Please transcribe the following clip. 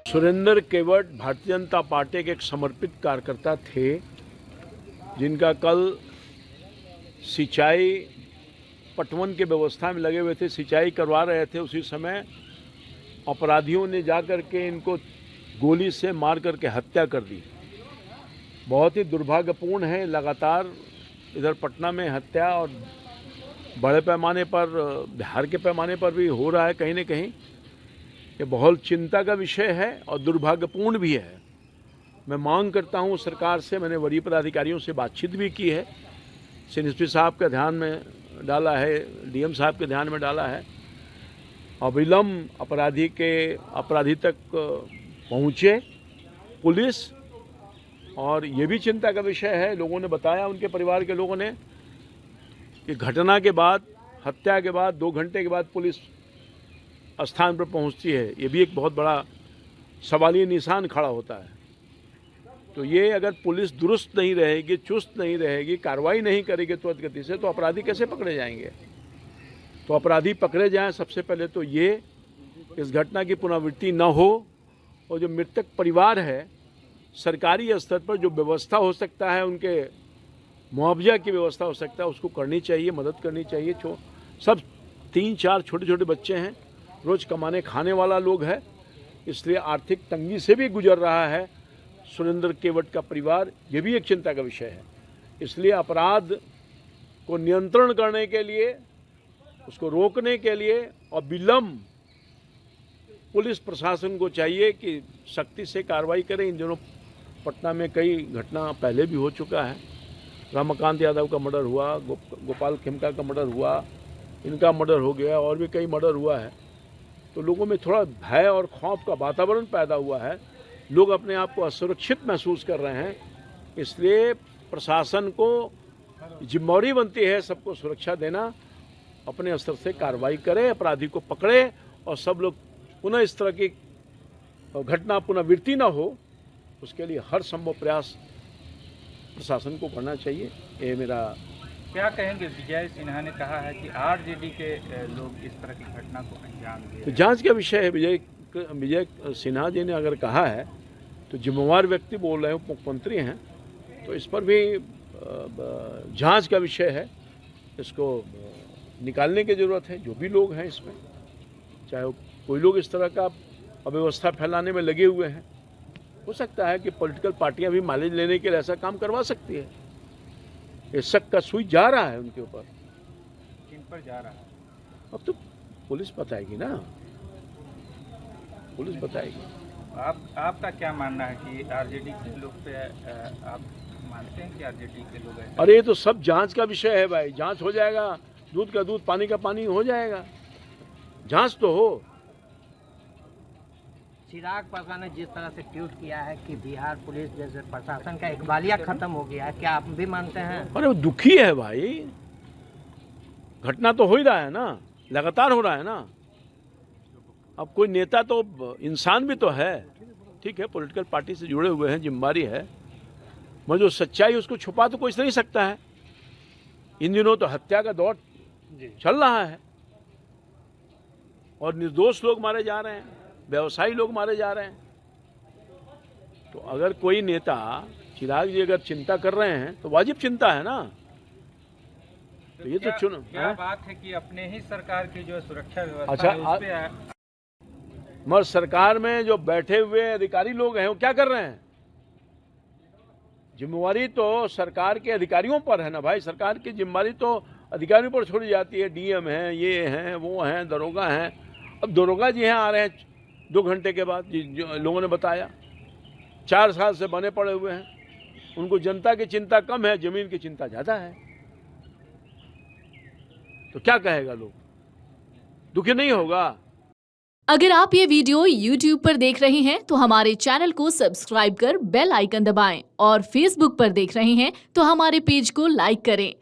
सुरेंद्र केवट Bharatiya Janata party के एक समर्पित कार्यकर्ता थे, जिनका कल सिंचाई पटवन की व्यवस्था में लगे हुए थे, सिंचाई करवा रहे थे। उसी समय अपराधियों ने जाकर के इनको गोली से मार करके हत्या कर दी। बहुत ही दुर्भाग्यपूर्ण है। लगातार इधर पटना में हत्या और बड़े पैमाने पर, बिहार के पैमाने पर भी हो रहा है कहीं न कहीं। ये बहुत चिंता का विषय है और दुर्भाग्यपूर्ण भी है। मैं मांग करता हूं सरकार से, मैंने वरीय पदाधिकारियों से बातचीत भी की है, एसपी साहब के ध्यान में डाला है, डीएम साहब के ध्यान में डाला है। अविलंब अपराधी तक पहुंचे पुलिस। और ये भी चिंता का विषय है, लोगों ने बताया, उनके परिवार के लोगों ने, कि घटना के बाद, हत्या के बाद 2 घंटे के बाद पुलिस स्थान पर पहुंचती है। ये भी एक बहुत बड़ा सवालिया निशान खड़ा होता है। तो ये अगर पुलिस दुरुस्त नहीं रहेगी, चुस्त नहीं रहेगी, कार्रवाई नहीं करेगी त्वरित गति से, तो अपराधी कैसे पकड़े जाएंगे? तो अपराधी पकड़े जाएं, सबसे पहले तो ये इस घटना की पुनरावृत्ति न हो। और जो मृतक परिवार है, सरकारी स्तर पर जो व्यवस्था हो सकता है, उनके मुआवजा की व्यवस्था हो सकता है, उसको करनी चाहिए, मदद करनी चाहिए। सब 3-4 छोटे छोटे बच्चे हैं, रोज़ कमाने खाने वाला लोग है, इसलिए आर्थिक तंगी से भी गुजर रहा है सुरेंद्र केवट का परिवार। ये भी एक चिंता का विषय है। इसलिए अपराध को नियंत्रण करने के लिए, उसको रोकने के लिए और विलंब पुलिस प्रशासन को चाहिए कि सख्ती से कार्रवाई करें। इन दिनों पटना में कई घटना पहले भी हो चुका है। रमाकांत यादव का मर्डर हुआ, गोपाल खेमका का मर्डर हुआ, इनका मर्डर हो गया, और भी कई मर्डर हुआ है। तो लोगों में थोड़ा भय और खौफ का वातावरण पैदा हुआ है। लोग अपने आप को असुरक्षित महसूस कर रहे हैं। इसलिए प्रशासन को जिम्मेदारी बनती है सबको सुरक्षा देना, अपने स्तर से कार्रवाई करे, अपराधी को पकड़े, और सब लोग पुनः इस तरह की घटना पुनरावृत्ति न हो, उसके लिए हर संभव प्रयास प्रशासन को करना चाहिए। ये मेरा। क्या कहेंगे? विजय सिन्हा ने कहा है कि आरजेडी के लोग इस तरह की घटना को अंजाम दिए। तो जांच का विषय है। विजय सिन्हा जी ने अगर कहा है तो जिम्मेवार व्यक्ति बोल रहे हैं, उप मुख्यमंत्री हैं, तो इस पर भी जांच का विषय है। इसको निकालने की जरूरत है। जो भी लोग हैं इसमें, चाहे कोई लोग इस तरह का अव्यवस्था फैलाने में लगे हुए हैं, हो सकता है कि पॉलिटिकल पार्टियां भी माइलेज लेने के लिए ऐसा काम करवा सकती है। ये शक का सुई जा रहा है उनके ऊपर। किन पर जा रहा है? अब तो पुलिस बताएगी ना, पुलिस बताएगी। आपका क्या मानना है कि आरजेडी के लोग पे आप मानते हैं कि आरजेडी के लोग हैं? अरे ये तो सब जांच का विषय है भाई। जांच हो जाएगा, दूध का दूध, पानी का पानी हो जाएगा। जांच तो हो। चिराग पासवान ने जिस तरह से ट्वीट किया है कि बिहार पुलिस जैसे प्रशासन का इकबालिया खत्म हो गया है, क्या आप भी मानते हैं? अरे वो दुखी है भाई। घटना तो हो ही रहा है ना, लगातार हो रहा है ना। अब कोई नेता तो इंसान भी तो है, ठीक है, पॉलिटिकल पार्टी से जुड़े हुए हैं, जिम्मेदारी है, मगर जो सच्चाई उसको छुपा तो कोई नहीं सकता है। इन दिनों तो हत्या का दौर चल रहा है और निर्दोष लोग मारे जा रहे हैं, व्यवसायी लोग मारे जा रहे हैं। तो अगर कोई नेता, चिराग जी अगर चिंता कर रहे हैं तो वाजिब चिंता है ना। तो ये तो क्या बात है कि अपने ही सरकार की जो सुरक्षा व्यवस्था अच्छा, है उस पे मगर सरकार में जो बैठे हुए अधिकारी लोग हैं वो क्या कर रहे हैं? जिम्मेवारी तो सरकार के अधिकारियों पर है ना भाई। सरकार की जिम्मेवारी तो अधिकारियों पर छोड़ी जाती है। डीएम हैं, ये हैं, वो हैं, दरोगा हैं। अब दरोगा जी यहाँ आ रहे हैं 2 घंटे के बाद, जो लोगों ने बताया 4 साल से बने पड़े हुए हैं। उनको जनता की चिंता कम है, जमीन की चिंता ज़्यादा है। तो क्या कहेगा लोग? दुखी नहीं होगा। अगर आप ये वीडियो YouTube पर देख रहे हैं तो हमारे चैनल को सब्सक्राइब कर बेल आइकन दबाएं, और Facebook पर देख रहे हैं तो हमारे पेज को लाइक करें।